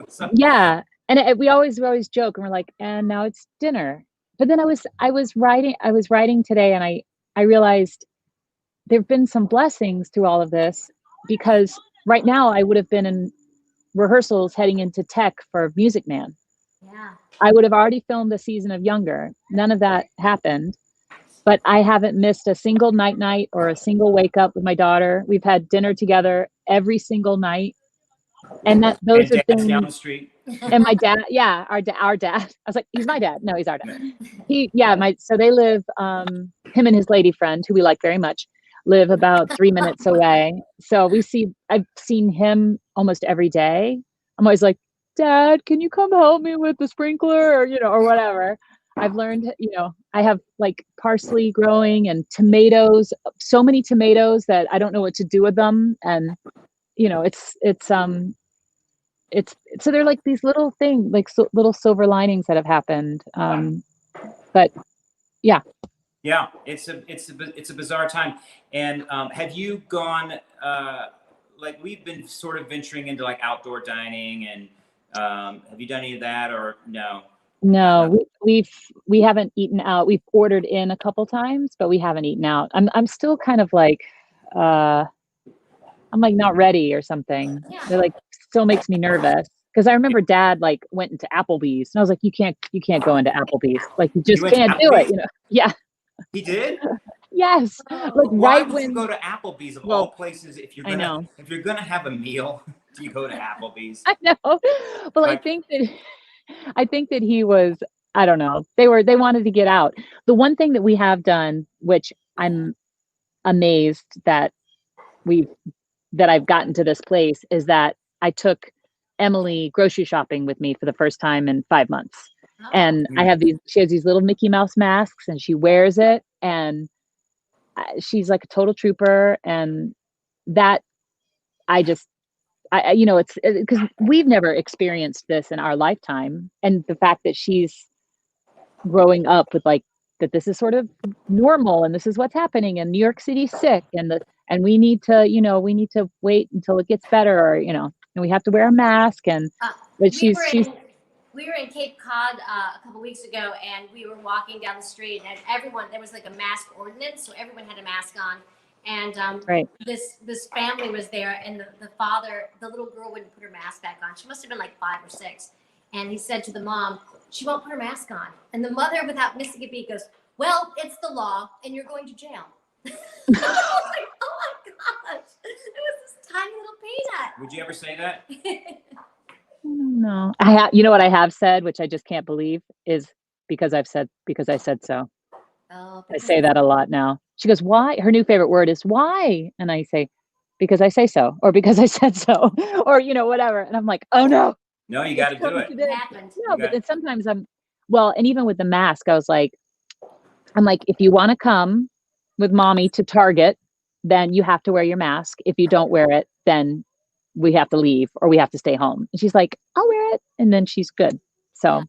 Speaker 2: So,
Speaker 5: Yeah, and we always joke, and we're like, and now it's dinner. But then I was writing today, and I realized there've been some blessings through all of this, because right now I would have been in rehearsals heading into tech for Music Man.
Speaker 1: Yeah.
Speaker 5: I would have already filmed a season of Younger. None of that happened, but I haven't missed a single night or a single wake up with my daughter. We've had dinner together every single night, and those are things.
Speaker 2: Down the street.
Speaker 5: And my dad, yeah, our dad. I was like, he's my dad. No, he's our dad. So they live. Him and his lady friend, who we like very much, live about 3 minutes away. So I've seen him almost every day. I'm always like, Dad, can you come help me with the sprinkler, or whatever. I've learned, I have like parsley growing and tomatoes, so many tomatoes that I don't know what to do with them. And, so they're like these little things, like little silver linings that have happened. But yeah.
Speaker 2: Yeah, it's a bizarre time. And have you gone like we've been sort of venturing into like outdoor dining, and have you done any of that or no?
Speaker 5: No, we haven't eaten out. We've ordered in a couple times, but we haven't eaten out. I'm still kind of like I'm like not ready or something.
Speaker 1: Yeah.
Speaker 5: It like still makes me nervous because I remember Dad like went into Applebee's and I was like, you can't go into Applebee's. Like you just
Speaker 2: went to
Speaker 5: can't do it,
Speaker 2: Applebee's?
Speaker 5: you know? Yeah.
Speaker 2: He did?
Speaker 5: Yes.
Speaker 1: Oh.
Speaker 5: Like
Speaker 2: Why
Speaker 5: right
Speaker 2: would
Speaker 5: when
Speaker 2: you go to Applebee's of
Speaker 5: Well,
Speaker 2: all places if you're
Speaker 5: I
Speaker 2: gonna
Speaker 5: know.
Speaker 2: have a meal? Do you go to Applebee's?
Speaker 5: I know. Well,
Speaker 2: Like-
Speaker 5: I think that he was, I don't know. They wanted to get out. The one thing that we have done, which I'm amazed that I've gotten to this place, is that I took Emily grocery shopping with me for the first time in 5 months.
Speaker 1: Oh.
Speaker 5: And she has these little Mickey Mouse masks and she wears it and she's like a total trooper. And that I you know, it's because we've never experienced this in our lifetime. And the fact that she's growing up with like that this is sort of normal and this is what's happening and New York City's sick and we need to wait until it gets better, or and we have to wear a mask and but
Speaker 1: we were in Cape Cod a couple weeks ago, and we were walking down the street, and there was like a mask ordinance, so everyone had a mask on. And
Speaker 5: right.
Speaker 1: this family was there, and the little girl wouldn't put her mask back on. She must have been like 5 or 6. And he said to the mom, she won't put her mask on. And the mother, without missing a beat, goes, well, it's the law, and you're going to jail. I was like, oh my gosh, it was this tiny little peanut.
Speaker 2: Would you ever say that?
Speaker 5: No, I have. You know what I have said, which I just can't believe, is because I said so.
Speaker 1: Oh,
Speaker 5: I say that a lot now. She goes, why? Her new favorite word is why, and I say, because I say so, or because I said so, or whatever. And I'm like, oh no.
Speaker 2: No, you got to do it.
Speaker 1: It happened.
Speaker 5: No, but then sometimes and even with the mask, I was like, if you want to come with mommy to Target, then you have to wear your mask. If you don't wear it, then we have to leave or we have to stay home. And she's like, I'll wear it. And then she's good. So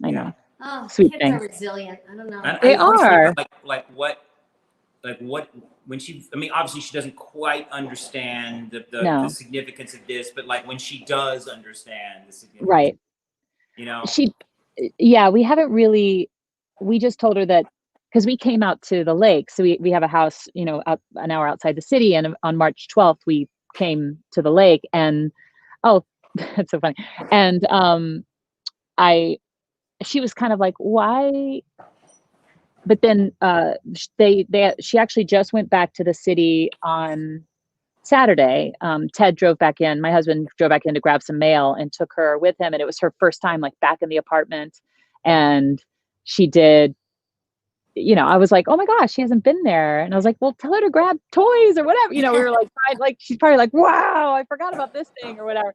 Speaker 5: I know.
Speaker 1: Oh,
Speaker 5: Sweet
Speaker 1: kids
Speaker 5: thing.
Speaker 1: are resilient. I don't know.
Speaker 5: They
Speaker 2: I always think
Speaker 5: are.
Speaker 2: about, like what when she, I mean, obviously she doesn't quite understand the significance of this, but like when she does understand the significance,
Speaker 5: right. We haven't really, we just told her that because we came out to the lake. So we have a house, up an hour outside the city. And on March 12th, we came to the lake and, oh, that's so funny. And she was kind of like, why? But then she actually just went back to the city on Saturday. Ted drove back in. My husband drove back in to grab some mail and took her with him. And it was her first time like back in the apartment. And she did, I was like, oh my gosh, she hasn't been there. And I was like, well, tell her to grab toys or whatever. We were like, she's probably like, wow, I forgot about this thing or whatever.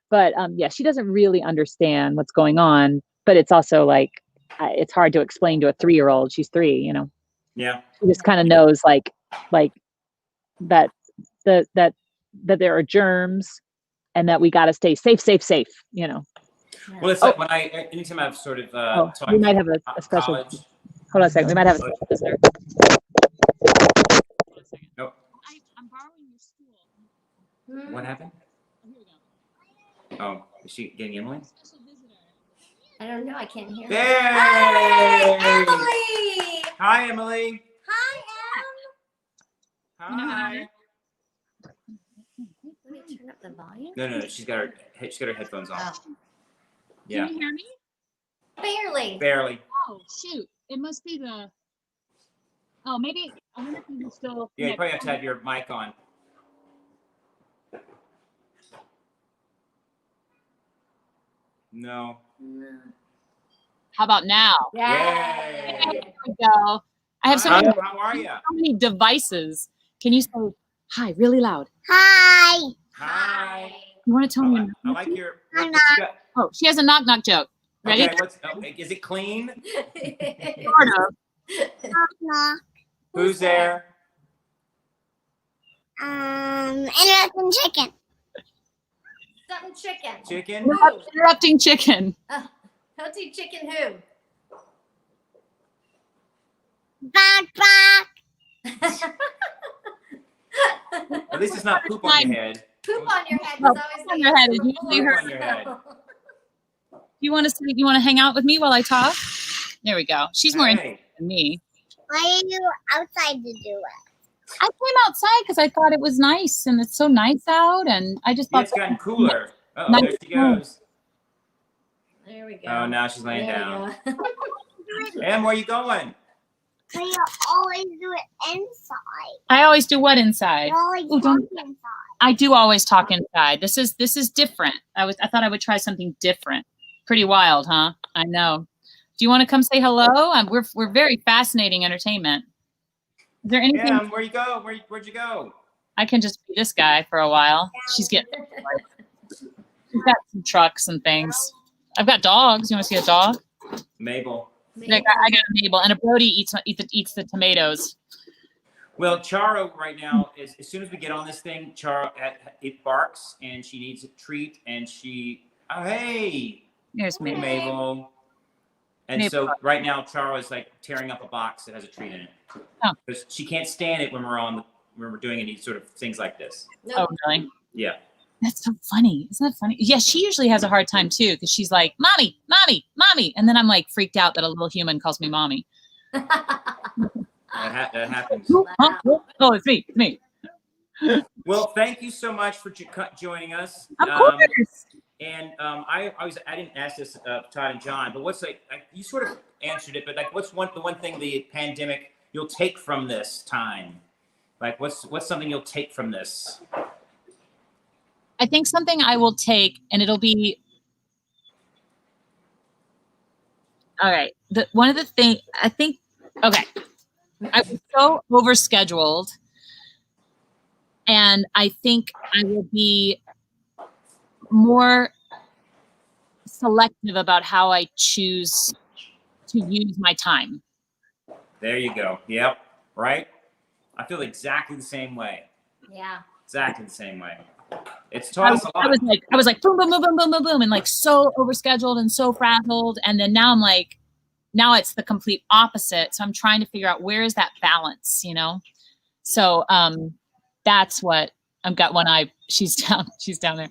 Speaker 5: But she doesn't really understand what's going on. But it's also like, it's hard to explain to a 3-year-old. She's 3,
Speaker 2: Yeah.
Speaker 5: She just kind of knows like that there are germs and that we got to stay safe.
Speaker 2: Well, it's like when anytime I've sort of talked
Speaker 5: we might have a special
Speaker 2: college.
Speaker 5: Hold on a second. We might have a special listener.
Speaker 2: Nope.
Speaker 5: I'm borrowing your stool.
Speaker 2: What happened?
Speaker 5: Oh, here we go.
Speaker 2: Oh, is she getting Emily?
Speaker 5: Special visitor.
Speaker 1: I don't know. I can't hear.
Speaker 2: Hey!
Speaker 1: Hi, Emily.
Speaker 2: Hi, Emily.
Speaker 1: Hi, Em.
Speaker 2: Hi.
Speaker 1: Let me turn up the volume.
Speaker 2: No. She's got her headphones on.
Speaker 1: Oh.
Speaker 2: Yeah.
Speaker 5: Can you hear me?
Speaker 1: Barely.
Speaker 2: Barely.
Speaker 5: Oh, shoot. It must be the... Oh, maybe... I wonder if you can still...
Speaker 2: Yeah, you probably have to have your mic on. No.
Speaker 6: How about now?
Speaker 1: Yay.
Speaker 6: There we go. I have so
Speaker 2: Hi,
Speaker 6: many,
Speaker 2: how are you?
Speaker 6: so many devices. Can you say hi really loud?
Speaker 1: Hi.
Speaker 2: Hi.
Speaker 6: You want to tell me?
Speaker 2: I like your.
Speaker 1: Hi,
Speaker 2: what you got?
Speaker 6: Oh, she has a knock knock joke. Ready?
Speaker 2: Okay, is it clean?
Speaker 6: Sort of.
Speaker 2: Who's there?
Speaker 7: Interrupting chicken.
Speaker 1: Something chicken.
Speaker 2: Chicken?
Speaker 1: Who?
Speaker 6: Interrupting chicken.
Speaker 1: Healthy chicken who?
Speaker 7: Bark, bark.
Speaker 2: At least it's not poop on your head.
Speaker 1: Poop on your head.
Speaker 5: Oh,
Speaker 1: is always
Speaker 5: poop on
Speaker 1: the
Speaker 5: your head
Speaker 1: answer
Speaker 5: is usually
Speaker 1: before,
Speaker 2: her- on your head.
Speaker 5: You want to hang out with me while I talk? There we go. She's more interested
Speaker 2: Hey,
Speaker 5: than me.
Speaker 7: Why are you outside to do it?
Speaker 5: I came outside because I thought it was nice and it's so nice out, and I just
Speaker 2: yeah,
Speaker 5: thought
Speaker 2: it's gotten cooler. Oh,
Speaker 5: Nice.
Speaker 2: there she goes.
Speaker 1: There we go.
Speaker 2: Oh, now she's laying
Speaker 1: There we
Speaker 2: down.
Speaker 1: go.
Speaker 2: Em, where you going?
Speaker 7: But you always do it inside.
Speaker 5: I always do what inside?
Speaker 7: You always
Speaker 5: Ooh,
Speaker 7: talk
Speaker 5: don't-
Speaker 7: inside.
Speaker 5: I do always talk inside. This is different. I thought I would try something different. Pretty wild, huh? I know. Do you want to come say hello? We're very fascinating entertainment. Is there anything
Speaker 2: Em, where you go? Where'd you go?
Speaker 5: I can just be this guy for a while? She's got some trucks and things. I've got dogs. You want to see a dog?
Speaker 2: Mabel.
Speaker 5: I got a Mabel, and a Brody eats the tomatoes.
Speaker 2: Well, Charo right now is, as soon as we get on this thing, Charo, it barks and she needs a treat and oh, hey,
Speaker 5: Here's
Speaker 2: hey,
Speaker 5: Mabel.
Speaker 2: Mabel. And
Speaker 5: Mabel.
Speaker 2: so right now, Charo is like tearing up a box that has a treat in it.
Speaker 5: Oh.
Speaker 2: Because she can't stand it when we're doing any sort of things like this.
Speaker 5: Oh, really?
Speaker 2: Yeah.
Speaker 5: That's so funny. Isn't that funny? Yeah, she usually has a hard time too because she's like, "Mommy, mommy, mommy," and then I'm like freaked out that a little human calls me mommy.
Speaker 2: That happens.
Speaker 5: Huh? Oh, it's me. It's me.
Speaker 2: Well, thank you so much for joining us.
Speaker 5: Of course.
Speaker 2: And I didn't ask this Todd and John, but what's like you sort of answered it, but like what's the one thing the pandemic you'll take from this time? Like what's something you'll take from this?
Speaker 5: I think something I will take, and it'll be all right. One of the things I think. Okay, I was so overscheduled, and I think I will be more selective about how I choose to use my time.
Speaker 2: There you go. Yep. Right. I feel exactly the same way.
Speaker 1: Yeah.
Speaker 2: Exactly the same way. It's taught us a lot.
Speaker 5: I was like boom, boom, boom, boom, boom, boom, boom, and like so overscheduled and so frazzled, and then now I'm like, now it's the complete opposite. So I'm trying to figure out where is that balance, you know? So that's what I've got. She's down there.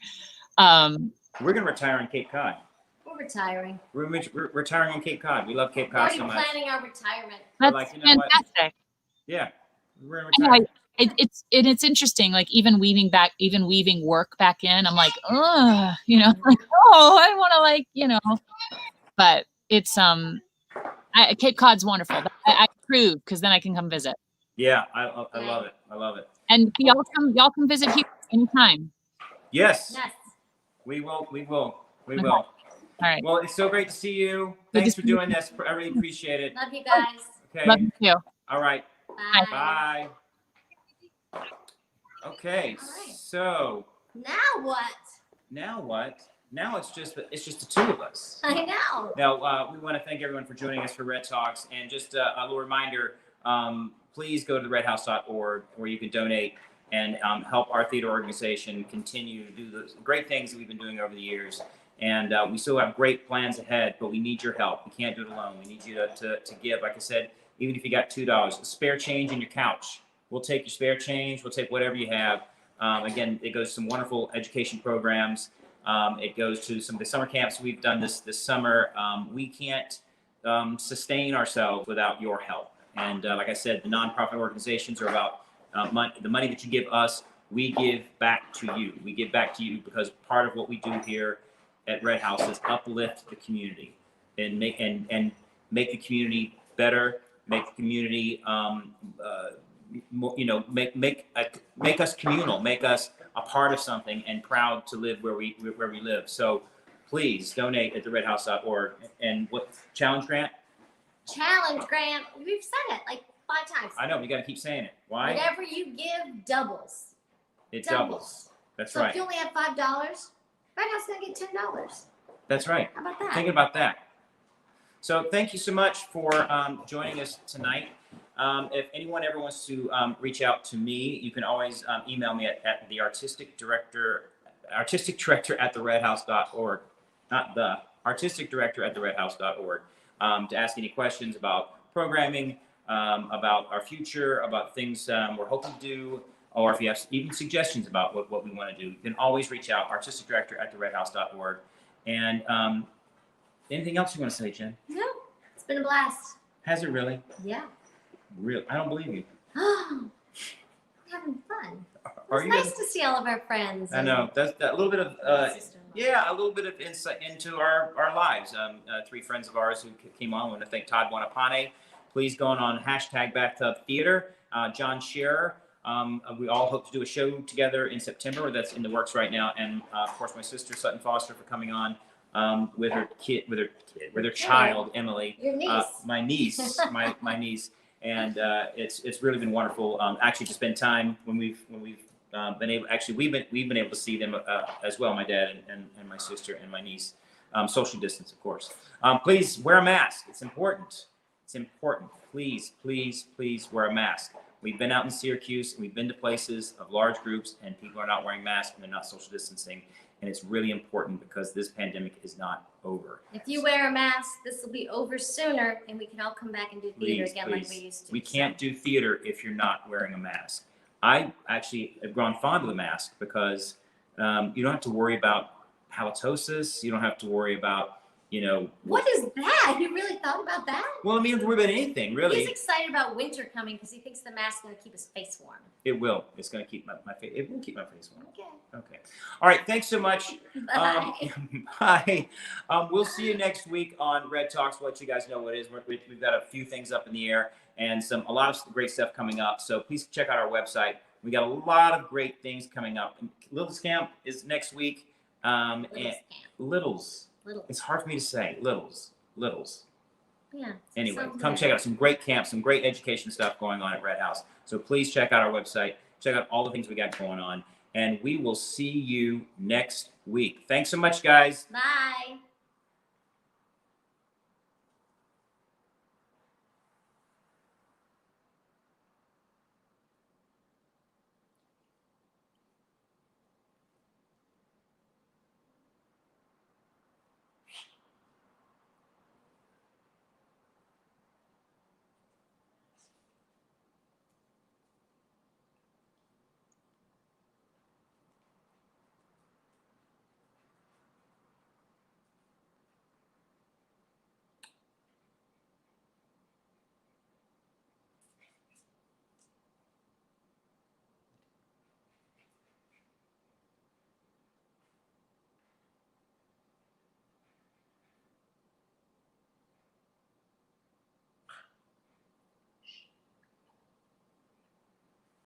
Speaker 2: We're gonna retire on Cape Cod.
Speaker 1: We're retiring.
Speaker 2: We're retiring on Cape Cod. We love Cape Cod
Speaker 1: Already
Speaker 2: so much.
Speaker 1: planning our retirement.
Speaker 2: We're
Speaker 5: That's
Speaker 2: like, you know what?
Speaker 5: fantastic.
Speaker 2: Yeah, we're gonna
Speaker 5: I know,
Speaker 2: retire.
Speaker 5: it's interesting, like even weaving work back in, I'm like, oh, you know, like, oh, I want to, like, you know, but it's Cape Cod's wonderful. I approve because then I can come visit.
Speaker 2: Yeah, I love it. I love it.
Speaker 5: And y'all come visit here anytime.
Speaker 2: Yes,
Speaker 1: Yes.
Speaker 2: we will. We will. We
Speaker 5: Okay.
Speaker 2: will.
Speaker 5: All right.
Speaker 2: Well, it's so great to see you.
Speaker 5: Good
Speaker 2: Thanks
Speaker 5: to
Speaker 2: for
Speaker 5: see you.
Speaker 2: doing this. I really appreciate it.
Speaker 1: Love you guys.
Speaker 2: Okay.
Speaker 5: Love you too.
Speaker 2: All right.
Speaker 1: Bye.
Speaker 2: Bye. Okay.
Speaker 1: All right.
Speaker 2: So
Speaker 1: Now what?
Speaker 2: now what? Now it's just the two of us.
Speaker 1: I know.
Speaker 2: Now, we want to thank everyone for joining us for Red Talks. And just a little reminder, please go to theredhouse.org where you can donate and help our theater organization continue to do the great things that we've been doing over the years. And we still have great plans ahead, but we need your help. We can't do it alone. We need you to give. Like I said, even if you got $2, a spare change in your couch, we'll take your spare change. We'll take whatever you have. Again, it goes to some wonderful education programs. It goes to some of the summer camps we've done this summer. We can't sustain ourselves without your help. And like I said, the nonprofit organizations are about the money that you give us, we give back to you. We give back to you because part of what we do here at Red House is uplift the community and make the community better, make the community more, you know, make us communal, make us a part of something and proud to live where we live. So please donate at theredhouse.org. And what challenge grant?
Speaker 1: Challenge grant. We've said it like 5 times.
Speaker 2: I know, we got to keep saying it. Why?
Speaker 1: Whatever you give doubles.
Speaker 2: It doubles. That's
Speaker 1: so
Speaker 2: right.
Speaker 1: if you only have $5, Red House gonna get $10.
Speaker 2: That's right.
Speaker 1: How about that?
Speaker 2: Thinking about that. So thank you so much for joining us tonight. If anyone ever wants to reach out to me, you can always email me at the artistic director at theredhouse.org, not the artistic director at theredhouse.org, to ask any questions about programming, about our future, about things we're hoping to do, or if you have even suggestions about what we want to do, you can always reach out, artisticdirector@theredhouse.org. And anything else you want to say, Jen?
Speaker 1: No, it's been a blast.
Speaker 2: Has it really?
Speaker 1: Yeah.
Speaker 2: Real? I don't believe you.
Speaker 1: Having fun.
Speaker 2: Are
Speaker 1: It's
Speaker 2: you?
Speaker 1: nice to see all of our friends.
Speaker 2: I know. That's that little bit of
Speaker 1: sister-in-law.
Speaker 2: yeah, a little bit of insight into our lives. 3 friends of ours who came on. I want to thank Todd Buonapane. Please go on #BathtubTheater. John Scherer. We all hope to do a show together in September. That's in the works right now. And of course, my sister Sutton Foster for coming on with her child Emily.
Speaker 1: Your niece.
Speaker 2: My niece, my niece. And it's really been wonderful. Actually, to spend time when we've been able. Actually, we've been able to see them as well. My dad and my sister and my niece. Social distance, of course. Please wear a mask. It's important. It's important. Please, please, please wear a mask. We've been out in Syracuse and we've been to places of large groups and people are not wearing masks and they're not social distancing. And it's really important because this pandemic is not over.
Speaker 1: If you wear a mask, this will be over sooner and we can all come back and do theater again like we used to.
Speaker 2: We can't do theater if you're not wearing a mask. I actually have grown fond of the mask because you don't have to worry about halitosis. You don't have to worry about,
Speaker 1: What is that? You really thought about that?
Speaker 2: Well, I mean, you don't have to worry about anything, really.
Speaker 1: He's excited about winter coming because he thinks the mask's going to keep his face warm.
Speaker 2: It will. It's going to keep my face. It will keep my face warm.
Speaker 1: Okay.
Speaker 2: Okay. All right. Thanks so much.
Speaker 1: Bye.
Speaker 2: Bye. We'll see you next week on Red Talks. We'll let you guys know what it is. We've got a few things up in the air and a lot of great stuff coming up. So please check out our website. We got a lot of great things coming up. Littles Camp is next week. Littles. It's hard for me to say. Littles.
Speaker 1: Yeah.
Speaker 2: Anyway, come check out some great camps, some great education stuff going on at Red House. So please check out our website. Check out all the things we got going on. And we will see you next week. Thanks so much, guys.
Speaker 1: Bye.